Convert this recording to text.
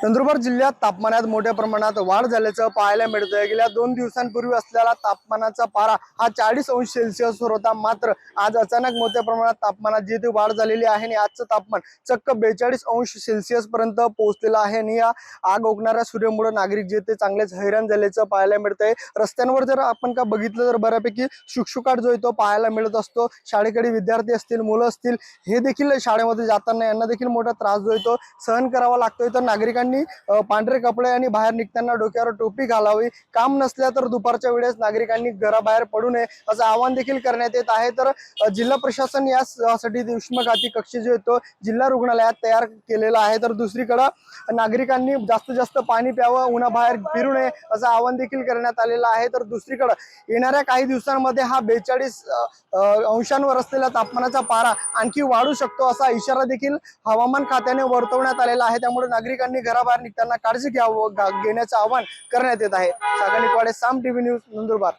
नंदुरबार जिल्ह्यात तापमानात मोठ्या प्रमाणात वाढ झाल्याचं पाहायला मिळतंय। गेल्या 2 दिवसांपूर्वी असलेला तापमानाचा पारा हा 40 अंश सेल्सिअस होता, मात्र आज अचानक मोठ्या प्रमाणात तापमानात जी वाढ झालेली आहे आणि आजचं तापमान चक्क 42 अंश सेल्सिअस पर्यंत पोहोचलेलं आहे। आणि या आग ओकणाऱ्या सूर्यामुळे नागरिक जे ते चांगलेच हैराण झाल्याचं पाहायला मिळतंय। रस्त्यांवर जर आपण का बघितलं तर बऱ्यापैकी शुकशुकाट जो तो पाहायला मिळत असतो। शाळेकडे विद्यार्थी असतील, मुलं असतील, हे देखील शाळेमध्ये जाताना यांना देखील मोठा त्रास जो तो सहन करावा लागतोय। तर नागरिकांनी पांढरे कपडे आणि बाहेर निघताना डोक्यावर टोपी घालावी। काम नसल्या तर दुपारच्या वेळेस नागरिकांनी घराबाहेर पडू नये असं आवाहन देखील करण्यात येत आहे। तर जिल्हा प्रशासन यासाठी उष्मघाती कक्ष जो तो जिल्हा रुग्णालयात तयार केलेला आहे। तर दुसरीकडे नागरिकांनी जास्तीत जास्त पाणी प्यावं, उन्हाबाहेर फिरू नये असं आवाहन देखील करण्यात आलेलं आहे। तर दुसरीकडे येणाऱ्या काही दिवसांमध्ये हा 42 अंशांवर असलेला तापमानाचा पारा आणखी वाढू शकतो असा इशारा देखील हवामान खात्याने वर्तवण्यात आलेला आहे। त्यामुळे नागरिकांनी घराबाहेर निघताना काळजी घेण्याचं आवाहन करण्यात येत आहे। सागर निकवाडे, साम टीव्ही न्यूज, नंदुरबार।